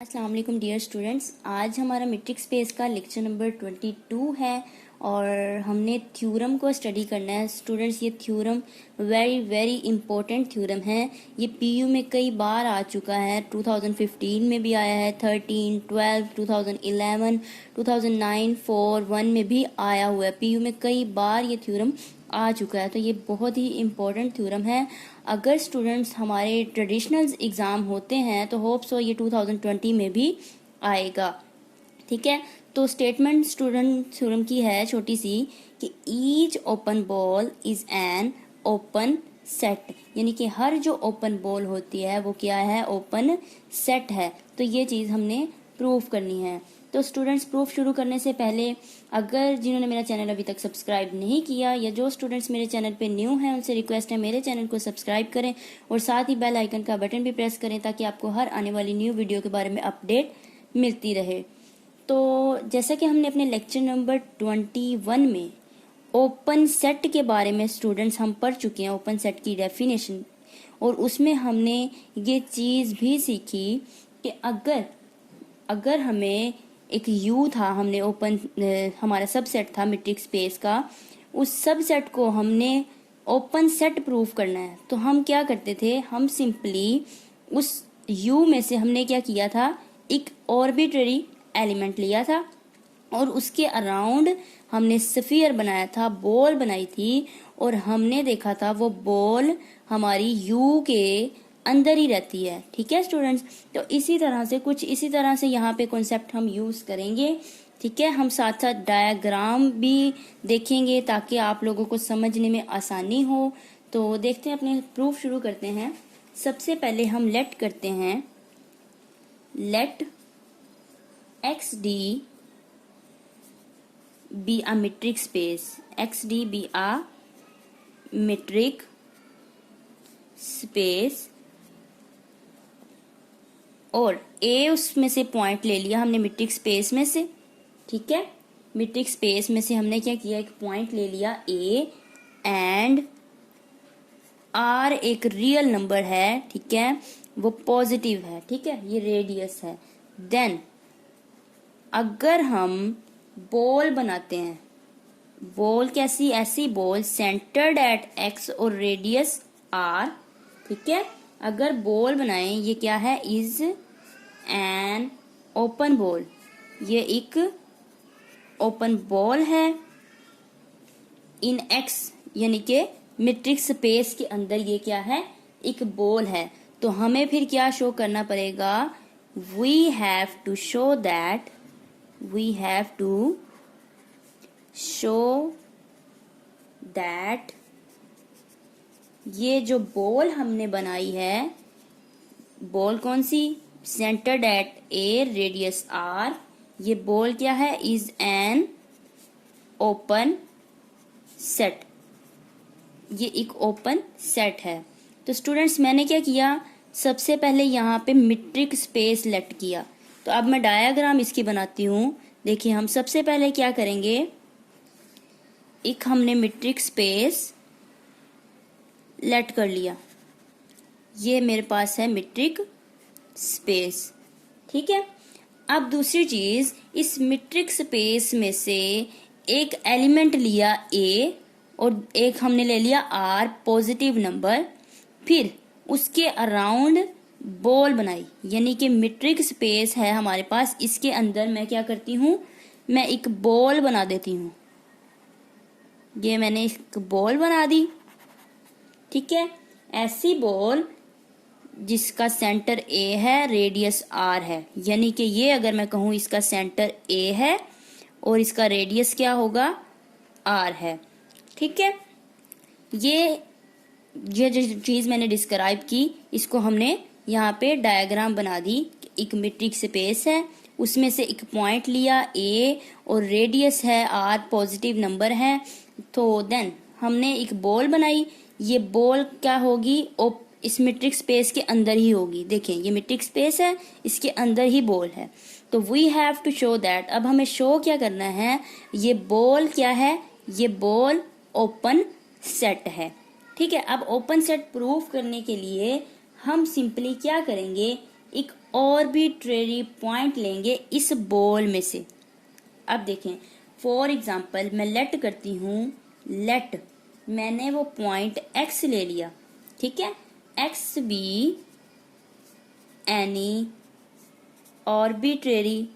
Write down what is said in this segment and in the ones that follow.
अस्सलाम वालेकुम dear students. आज हमारा मैट्रिक स्पेस का लेक्चर नंबर 22 है और हमने थ्योरम को स्टडी करना है। स्टूडेंट्स, ये theorem very very important theorem है। ये पीयू में कई बार आ चुका है। 2015 में भी आया है, 13, 12, 2011, 2009, 4, 1 में भी आया हुआ है। पीयू में कई बार ये थ्योरम आ चुका है, तो ये बहुत ही इम्पोर्टेंट थ्योरम है। अगर स्टूडेंट्स हमारे ट्रेडिशनल एग्ज़ाम होते हैं तो होप सो ये 2020 में भी आएगा। ठीक है, तो स्टेटमेंट स्टूडेंट थ्योरम की है छोटी सी कि each open ball is an open set, यानी कि हर जो ओपन बॉल होती है वो क्या है, ओपन सेट है। तो ये चीज़ हमने प्रूव करनी है। तो स्टूडेंट्स, प्रूफ शुरू करने से पहले अगर जिन्होंने मेरा चैनल अभी तक सब्सक्राइब नहीं किया या जो स्टूडेंट्स मेरे चैनल पे न्यू हैं उनसे रिक्वेस्ट है मेरे चैनल को सब्सक्राइब करें और साथ ही बेल आइकन का बटन भी प्रेस करें ताकि आपको हर आने वाली न्यू वीडियो के बारे में अपडेट मिलती रहे। तो जैसा कि हमने अपने लेक्चर नंबर 21 में ओपन सेट के बारे में स्टूडेंट्स हम पढ़ चुके हैं, ओपन सेट की डेफिनेशन, और उसमें हमने ये चीज़ भी सीखी कि अगर हमें एक यू था, हमने ओपन हमारा सबसेट था मैट्रिक स्पेस का, उस सबसेट को हमने ओपन सेट प्रूफ करना है तो हम क्या करते थे, हम सिंपली उस यू में से हमने क्या किया था, एक ऑर्बिट्ररी एलिमेंट लिया था और उसके अराउंड हमने स्फीयर बनाया था, बॉल बनाई थी, और हमने देखा था वो बॉल हमारी यू के अंदर ही रहती है। ठीक है स्टूडेंट्स, तो इसी तरह से कुछ इसी तरह से यहाँ पे कॉन्सेप्ट हम यूज़ करेंगे। ठीक है, हम साथ साथ डायग्राम भी देखेंगे ताकि आप लोगों को समझने में आसानी हो। तो देखते हैं, अपने प्रूफ शुरू करते हैं। सबसे पहले हम लेट करते हैं, let X D be a metric space, XD be a metric space, और A उसमें से पॉइंट ले लिया हमने मैट्रिक स्पेस में से। ठीक है, मैट्रिक स्पेस में से हमने क्या किया, एक पॉइंट ले लिया A, एंड R एक रियल नंबर है। ठीक है, वो पॉजिटिव है। ठीक है, ये रेडियस है। देन अगर हम बॉल बनाते हैं, बॉल कैसी, ऐसी बॉल सेंटर्ड एट एक्स और रेडियस आर। ठीक है, अगर बॉल बनाएं, ये क्या है, इज एन ओपन बॉल, ये एक ओपन बॉल है इन एक्स, यानी कि मैट्रिक स्पेस के अंदर ये क्या है, एक बॉल है। तो हमें फिर क्या शो करना पड़ेगा, we have to show that, we have to show that ये जो बॉल हमने बनाई है, बॉल कौन सी, centred at a radius R, ये बॉल क्या है, इज एन ओपन सेट, ये एक ओपन सेट है। तो स्टूडेंट्स, मैंने क्या किया, सबसे पहले यहाँ पे मैट्रिक स्पेस लेट किया। तो अब मैं डायग्राम इसकी बनाती हूँ। देखिए, हम सबसे पहले क्या करेंगे, एक हमने मैट्रिक स्पेस लेट कर लिया, ये मेरे पास है मैट्रिक स्पेस। ठीक है, अब दूसरी चीज, इस मैट्रिक स्पेस में से एक एलिमेंट लिया A और एक हमने ले लिया R पॉजिटिव नंबर, फिर उसके अराउंड बॉल बनाई, यानी कि मैट्रिक स्पेस है हमारे पास, इसके अंदर मैं क्या करती हूँ, मैं एक बॉल बना देती हूँ। ये मैंने एक बॉल बना दी। ठीक है, ऐसी बॉल जिसका सेंटर A है, रेडियस R है, यानी कि ये अगर मैं कहूँ इसका सेंटर A है और इसका रेडियस क्या होगा, R है। ठीक है, ये जो चीज़ मैंने डिस्क्राइब की, इसको हमने यहाँ पे डायग्राम बना दी। एक मैट्रिक स्पेस है, उसमें से एक पॉइंट लिया A और रेडियस है R, पॉजिटिव नंबर है। तो देन हमने एक बॉल बनाई, ये बॉल क्या होगी, इस मैट्रिक स्पेस के अंदर ही होगी। देखें, ये मैट्रिक स्पेस है, इसके अंदर ही बॉल है। तो we have to show that, अब हमें शो क्या करना है, ये बॉल क्या है, ये बॉल ओपन सेट है। ठीक है, अब ओपन सेट प्रूफ करने के लिए हम सिंपली क्या करेंगे, एक ऑर्बिट्रेरी पॉइंट लेंगे इस बॉल में से। अब देखें, फॉर एग्जाम्पल मैं लेट करती हूँ, लेट मैंने वो पॉइंट एक्स ले लिया, ठीक है, x be any arbitrary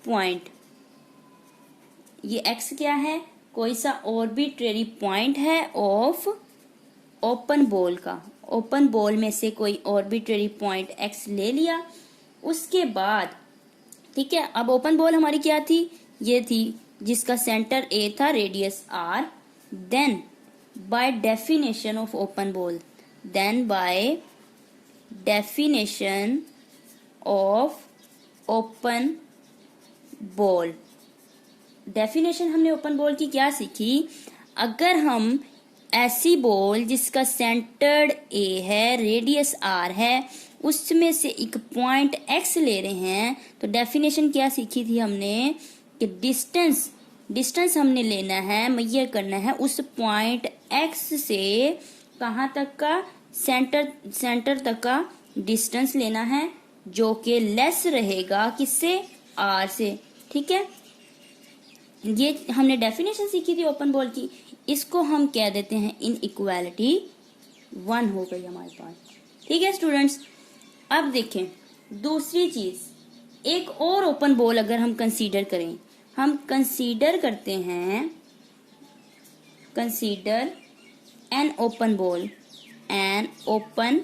point. ये एक्स क्या है, कोई सा ऑर्बिट्रेरी पॉइंट है ऑफ ओपन बॉल का। ओपन बॉल में से कोई ऑर्बिट्रेरी पॉइंट एक्स ले लिया। उसके बाद ठीक है, अब ओपन बॉल हमारी क्या थी, ये थी जिसका सेंटर ए था, radius R. Then by definition of open ball, then by definition of open ball, definition हमने ओपन बॉल की क्या सीखी, अगर हम ऐसी बॉल जिसका सेंटर्ड ए है, रेडियस आर है, उसमें से एक पॉइंट एक्स ले रहे हैं, तो डेफिनेशन क्या सीखी थी हमने कि डिस्टेंस हमने लेना है, मेजर करना है उस पॉइंट एक्स से कहाँ तक का, सेंटर तक का डिस्टेंस लेना है, जो कि लेस रहेगा किससे, आर से। ठीक है, ये हमने डेफिनेशन सीखी थी ओपन बॉल की। इसको हम कह देते हैं इनइक्वालिटी 1 हो गई हमारे पास। ठीक है स्टूडेंट्स, अब देखें दूसरी चीज, एक और ओपन बॉल अगर हम कंसीडर करें, हम कंसीडर करते हैं, consider an open ball, an open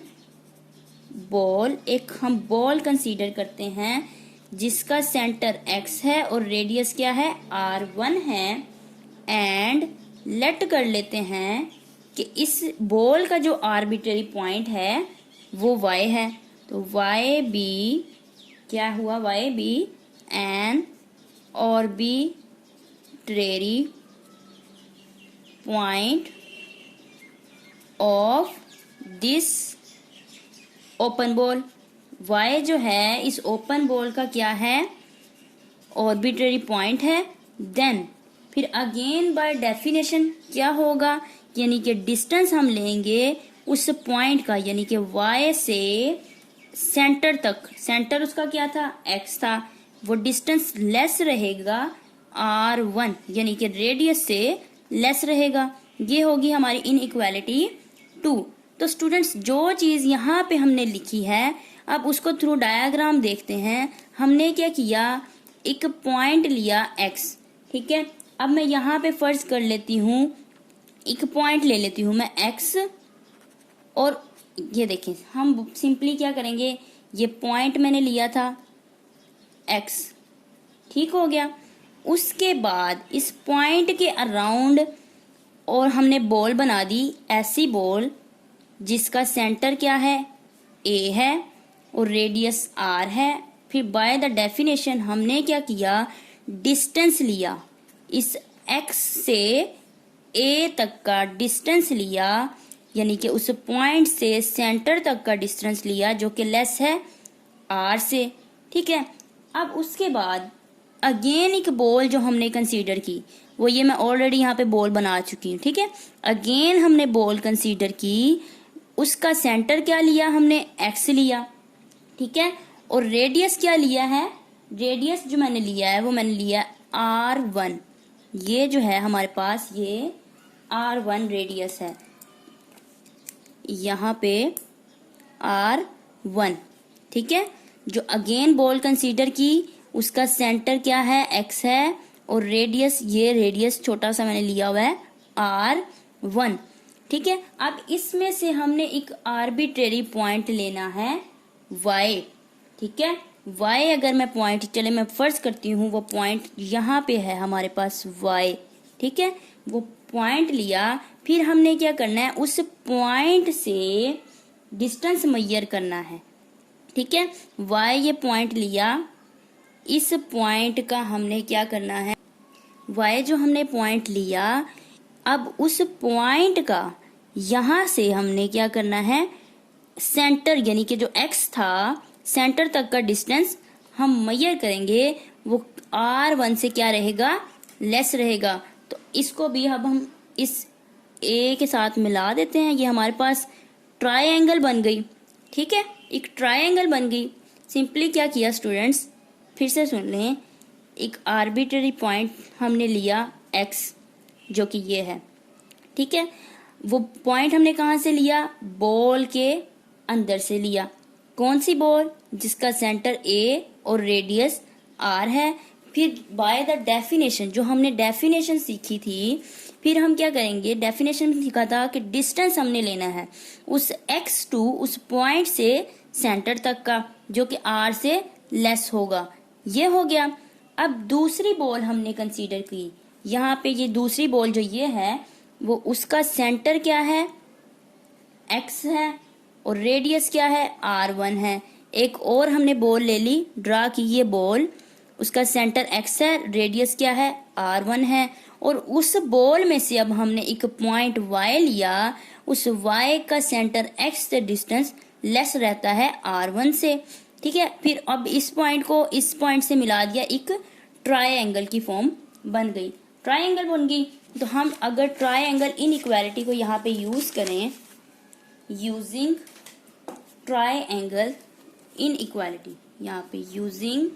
ball, एक हम बॉल कंसीडर करते हैं जिसका सेंटर x है और रेडियस क्या है, r1 है, एंड लेट कर लेते हैं कि इस बॉल का जो आर्बिट्रेरी पॉइंट है वो y है, तो y बी क्या हुआ, y be an arbitrary point of this open ball. y जो है इस ओपन बॉल का क्या है, ऑर्बिट्रेरी पॉइंट है। देन फिर अगेन बाय डेफिनेशन क्या होगा, यानी कि डिस्टेंस हम लेंगे उस पॉइंट का, यानी कि y से सेंटर तक, सेंटर उसका क्या था, x था, वो डिस्टेंस लेस रहेगा r1, यानी कि रेडियस से लेस रहेगा। ये होगी हमारी इनइक्वालिटी 2। तो स्टूडेंट्स जो चीज यहाँ पे हमने लिखी है, अब उसको थ्रू डायग्राम देखते हैं। हमने क्या किया, एक पॉइंट लिया x, ठीक है, अब मैं यहाँ पे फर्ज कर लेती हूँ, एक पॉइंट ले लेती हूँ मैं x, और ये देखें हम सिंपली क्या करेंगे, ये पॉइंट मैंने लिया था x, ठीक हो गया। उसके बाद इस पॉइंट के अराउंड और हमने बॉल बना दी, ऐसी बॉल जिसका सेंटर क्या है, a है और रेडियस r है। फिर बाय द डेफिनेशन हमने क्या किया, डिस्टेंस लिया, इस x से a तक का डिस्टेंस लिया, यानी कि उस पॉइंट से सेंटर तक का डिस्टेंस लिया जो कि लेस है r से। ठीक है, अब उसके बाद अगेन एक बॉल जो हमने कंसीडर की, वो ये मैं ऑलरेडी यहाँ पे बॉल बना चुकी हूँ। ठीक है, अगेन हमने बॉल कंसीडर की, उसका सेंटर क्या लिया हमने, x लिया, ठीक है, और रेडियस क्या लिया है, रेडियस जो मैंने लिया है वो मैंने लिया r1, ये जो है हमारे पास ये r1 रेडियस है, यहाँ पे r1, ठीक है। जो अगेन बॉल कंसीडर की, उसका सेंटर क्या है, x है, और रेडियस, ये रेडियस छोटा सा मैंने लिया हुआ है r1, ठीक है। अब इसमें से हमने एक आर्बिट्रेरी पॉइंट लेना है y, ठीक है। y अगर मैं पॉइंट, चले मैं फर्ज करती हूँ वो पॉइंट यहाँ पे है हमारे पास y, ठीक है, वो पॉइंट लिया। फिर हमने क्या करना है, उस पॉइंट से डिस्टेंस मेजर करना है, ठीक है। y ये पॉइंट लिया, इस पॉइंट का हमने क्या करना है, y जो हमने पॉइंट लिया, अब उस पॉइंट का यहाँ से हमने क्या करना है, सेंटर यानी कि जो x था, सेंटर तक का डिस्टेंस हम मेजर करेंगे, वो r1 से क्या रहेगा, लेस रहेगा। तो इसको भी अब हम इस a के साथ मिला देते हैं, ये हमारे पास ट्रायंगल बन गई, ठीक है। एक ट्रायंगल बन गई। सिंपली क्या किया स्टूडेंट्स, फिर से सुन लें, एक आर्बिट्ररी पॉइंट हमने लिया x, जो कि ये है, ठीक है। वो पॉइंट हमने कहाँ से लिया, बॉल के अंदर से लिया। कौन सी बॉल, जिसका सेंटर a और रेडियस r है। फिर बाय द डेफिनेशन, जो हमने डेफिनेशन सीखी थी, फिर हम क्या करेंगे, डेफिनेशन में सीखा था कि डिस्टेंस हमने लेना है उस x टू उस पॉइंट से सेंटर तक का, जो कि r से लेस होगा। ये हो गया। अब दूसरी बॉल हमने कंसीडर की, यहाँ पे ये दूसरी बॉल जो ये है, वो उसका सेंटर क्या है, x है, और रेडियस क्या है, r1 है। एक और हमने बॉल ले ली, ड्रा की ये बॉल, उसका सेंटर x है, रेडियस क्या है, r1 है, और उस बॉल में से अब हमने एक पॉइंट y लिया, उस y का सेंटर x से डिस्टेंस लेस रहता है r1 से, ठीक है। फिर अब इस पॉइंट को इस पॉइंट से मिला दिया, एक ट्रायंगल की फॉर्म बन गई। ट्रायंगल बन गई, तो हम अगर ट्रायंगल इनइक्वालिटी को यहाँ पे यूज करें, यूजिंग ट्रायंगल इनइक्वालिटी, यहाँ पे यूजिंग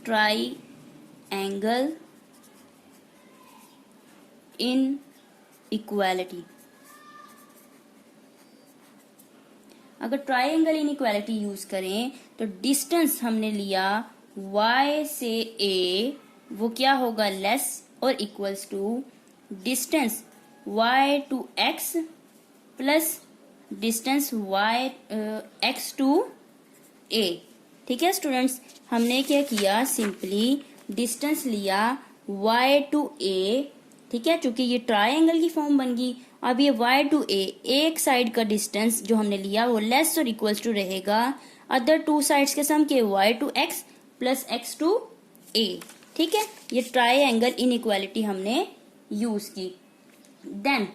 ट्रायंगल इनइक्वालिटी, अगर ट्रायंगल इनइक्वालिटी यूज करें तो डिस्टेंस हमने लिया y से a, वो क्या होगा, लेस और equals to distance y to x plus distance y x to a, ठीक है स्टूडेंट्स। हमने क्या किया, सिंपली डिस्टेंस लिया y टू a, ठीक है, चूंकि ये ट्रायंगल की फॉर्म बन गई। अब ये y टू a, एक साइड का डिस्टेंस जो हमने लिया वो लेस और इक्वल्स टू रहेगा अदर टू साइड्स के सम के, y to x plus x to a, ठीक है। ये ट्रायंगल इनइक्वालिटी हमने यूज की। देन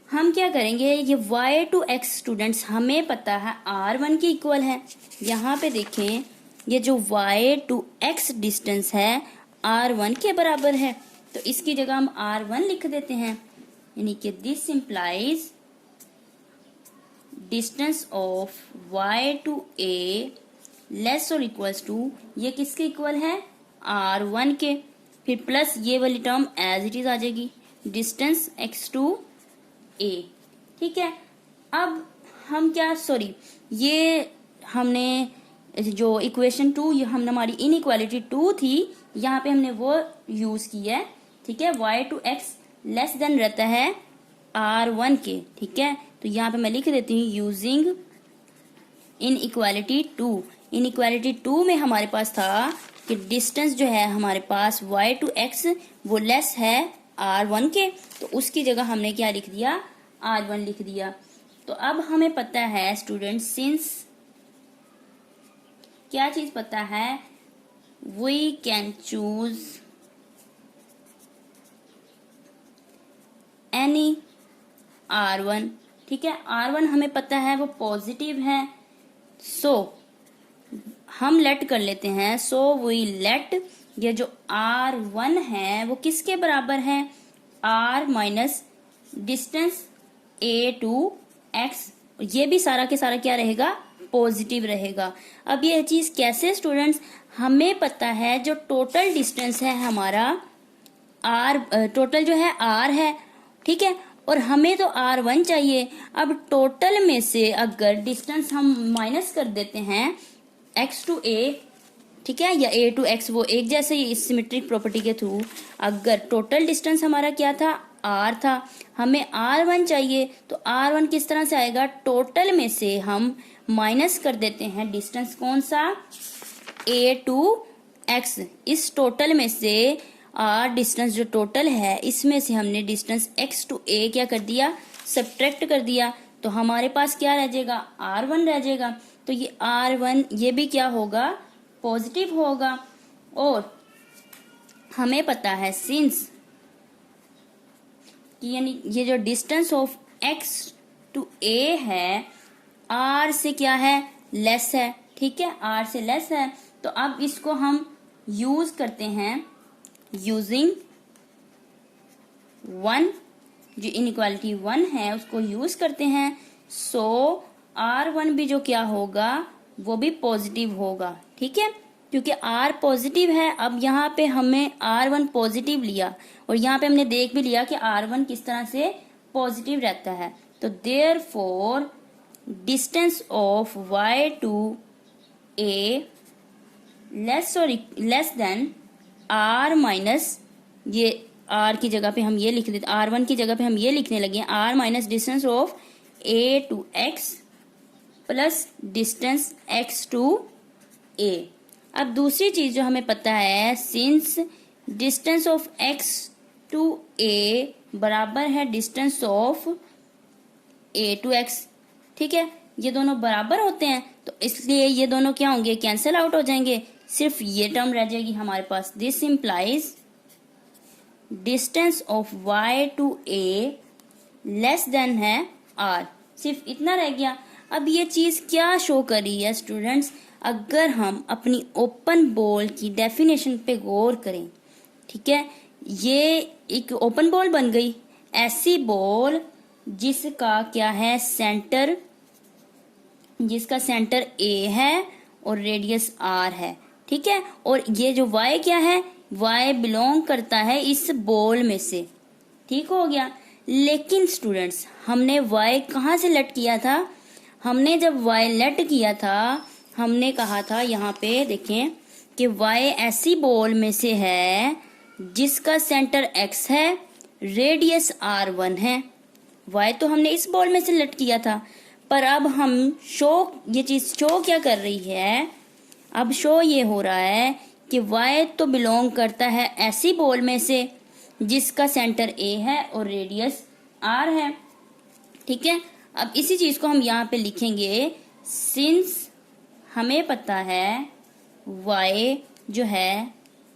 हम क्या करेंगे, ये y टू x स्टूडेंट्स हमें पता है r1 के इक्वल है। यहाँ पे देखें, ये जो y टू x डिस्टेंस है r1 के बराबर है, तो इसकी जगह हम r1 लिख देते हैं, यानी कि this implies distance of y to a less और इक्वल्स टू, ये किसके इक्वल है, r1 के। फिर प्लस ये वाली टर्म एज इट इज आ जाएगी, डिस्टेंस x टू a, ठीक है। अब हम क्या, सॉरी, ये हमने जो इक्वेशन 2, ये हमने हमारी इनइक्वालिटी 2 थी, यहाँ पे हमने वो यूज की है, ठीक है। y to x less than रहता है r1 के, ठीक है। तो यहाँ पे मैं लिख देती हूँ यूजिंग इनइक्वालिटी 2। इनइक्वालिटी 2 में हमारे पास था कि डिस्टेंस जो है हमारे पास y टू x वो लेस है r1 के, तो उसकी जगह हमने क्या लिख दिया, r1 लिख दिया। तो अब हमें पता है स्टूडेंट, सिंस क्या चीज पता है, we can choose any r1, ठीक है। r1 हमें पता है वो पॉजिटिव है, सो हम लेट कर लेते हैं, सो वी लेट, ये जो r1 है वो किसके बराबर है, r minus distance a to x, ये भी सारा के सारा क्या रहेगा, पॉजिटिव रहेगा। अब ये चीज कैसे स्टूडेंट्स, हमें पता है जो टोटल डिस्टेंस है हमारा r, टोटल जो है r है, ठीक है, और हमें तो r1 चाहिए। अब टोटल में से अगर डिस्टेंस हम माइनस कर देते हैं x टू a, ठीक है, या a टू x, वो एक जैसे ही इस सिमेट्रिक प्रॉपर्टी के थ्रू, अगर टोटल डिस्टेंस हमारा क्या था, r था, हमें r1 चाहिए, तो r1 किस तरह से आएगा, टोटल में से हम माइनस कर देते हैं डिस्टेंस कौन सा, a टू x। इस टोटल में से r डिस्टेंस जो टोटल है, इसमें से हमने डिस्टेंस x टू a क्या कर दिया, सब्ट्रैक्ट कर दिया, तो हमारे पास क्या रह जाएगा, r1 रह जाएगा। तो ये r1 ये भी क्या होगा, पॉजिटिव होगा। और हमें पता है सिंस कि यानी ये जो distance of x to a है r से क्या है, लेस है, ठीक है, r से लेस है। तो अब इसको हम यूज करते हैं यूजिंग 1, जो इनइक्वालिटी 1 है उसको यूज करते हैं, सो R1 भी जो क्या होगा वो भी पॉजिटिव होगा, ठीक है, क्योंकि R पॉजिटिव है। अब यहाँ पे हमें R1 पॉजिटिव लिया और यहाँ पे हमने देख भी लिया कि R1 किस तरह से पॉजिटिव रहता है। तो therefore distance of Y to A less than R minus, ये R की जगह पे हम ये लिख देते, R1 की जगह पे हम ये लिखने लगे R minus distance of A to X plus distance X to A। अब दूसरी चीज जो हमें पता है, since distance of X to A बराबर है distance of A to X, ठीक है, ये दोनों बराबर होते हैं, तो इसलिए ये दोनों क्या होंगे, कैंसिल आउट हो जाएंगे, सिर्फ ये टर्म रह जाएगी हमारे पास। This implies distance of Y to A less than है R, सिर्फ इतना रह गया। अब ये चीज क्या शो कर रही है स्टूडेंट्स, अगर हम अपनी ओपन बॉल की डेफिनेशन पे गौर करें, ठीक है, ये एक ओपन बॉल बन गई, ऐसी बॉल जिसका क्या है सेंटर, जिसका सेंटर A है और रेडियस R है, ठीक है, और ये जो Y क्या है, Y बिलोंग करता है इस बॉल में से, ठीक हो गया। लेकिन स्टूडेंट्स हमने Y कहाँ से लेट किया था, हमने जब Y लेट किया था हमने कहा था यहाँ पे देखें कि Y ऐसी बॉल में से है जिसका सेंटर X है, रेडियस R1 है। Y तो हमने इस बॉल में से लेट किया था, पर अब हम ये चीज शो क्या कर रही है, अब शो ये हो रहा है कि Y तो बिलोंग करता है ऐसी बॉल में से जिसका सेंटर A है और रेडियस R है, ठीक है। अब इसी चीज को हम यहाँ पे लिखेंगे, सिंस हमें पता है Y जो है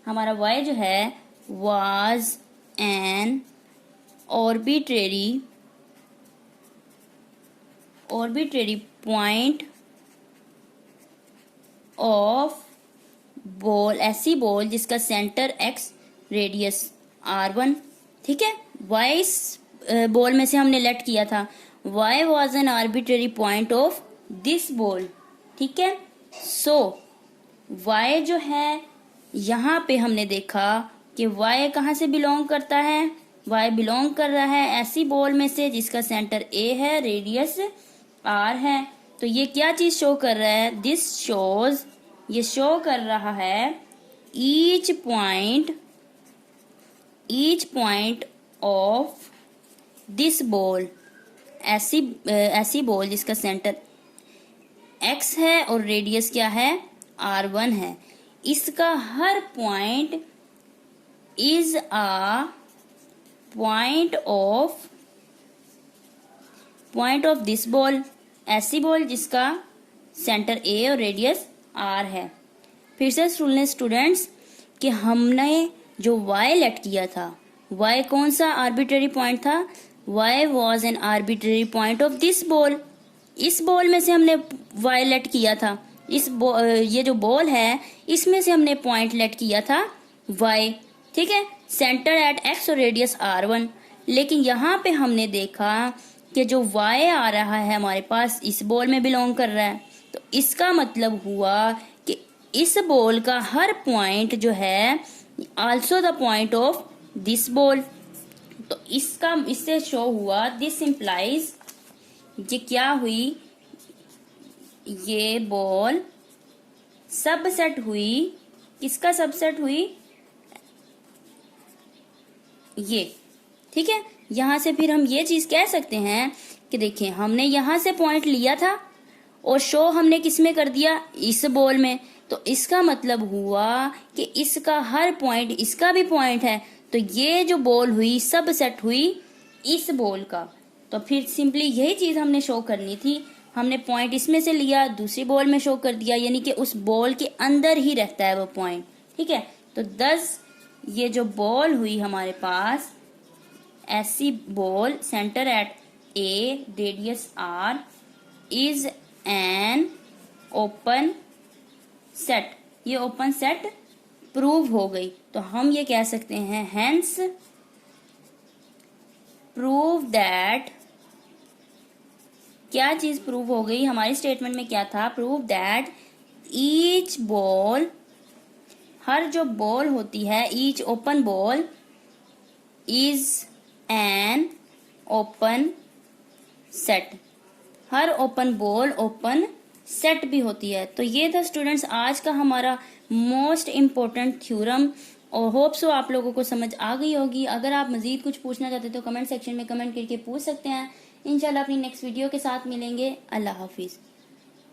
हमारा Y जो है was an arbitrary point of ball, ऐसी बॉल जिसका सेंटर X रेडियस R1, ठीक है। Y इस बॉल में से हमने लेट किया था, Y was an arbitrary point of this ball, ठीक है। सो Y जो है यहाँ पे हमने देखा कि Y कहाँ से बिलोंग करता है, Y बिलोंग कर रहा है ऐसी बॉल में से जिसका सेंटर A है, रेडियस R है। तो ये क्या चीज शो कर रहा है, दिस शोज, ये शो कर रहा है each point of this ball, ऐसी बॉल जिसका सेंटर X है और रेडियस क्या है R1 है, इसका हर point is a point of this ball, ऐसी बॉल जिसका सेंटर A और रेडियस R है। फिर से सुन लें स्टूडेंट्स कि हमने जो Y लेट किया था, Y कौन सा आर्बिट्रेरी पॉइंट था, Y was an arbitrary point of this ball, इस बॉल में से हमने Y लेट किया था, ये जो बॉल है इसमें से हमने पॉइंट लेट किया था Y, ठीक है, सेंटर एट X और रेडियस R1। लेकिन यहाँ पे हमने देखा कि जो Y आ रहा है हमारे पास इस बॉल में बिलोंग कर रहा है, तो इसका मतलब हुआ कि इस बॉल का हर पॉइंट जो है also the point of this ball. तो इससे शो हुआ, दिस इम्प्लाइज, ये क्या हुई, ये बॉल सबसेट हुई, किसका सबसेट हुई, ये, ठीक है। यहां से फिर हम ये चीज कह सकते हैं कि देखिए हमने यहां से पॉइंट लिया था और शो हमने किस में कर दिया, इस बॉल में, तो इसका मतलब हुआ कि इसका हर पॉइंट इसका भी पॉइंट है, तो ये जो बॉल हुई सबसेट हुई इस बॉल का। तो फिर सिंपली यही चीज हमने शो करनी थी, हमने पॉइंट इसमें से लिया दूसरी बॉल में शो कर दिया, यानी कि उस बॉल के अंदर ही रहता है वो पॉइंट, ठीक है। तो 10 ये जो बॉल हुई हमारे पास, ऐसी ball centre at A radius R is an open set, ये ओपन सेट प्रूव हो गई। तो हम ये कह सकते हैं हेंस प्रूव दैट क्या चीज प्रूव हो गई? हमारी स्टेटमेंट में क्या था? प्रूव दैट ईच बॉल, हर जो बॉल होती है, each open ball is an open set, her open ball open set भी होती है। तो ये था स्टूडेंट्स आज का हमारा मोस्ट इम्पोर्टेंट थ्योरम, और होप सो आप लोगों को समझ आ गई होगी। अगर आप मजीद कुछ पूछना चाहते तो कमेंट सेक्शन में कमेंट करके पूछ सकते हैं। इंशाल्लाह अपनी नेक्स्ट वीडियो के साथ मिलेंगे। अल्लाह हाफिज।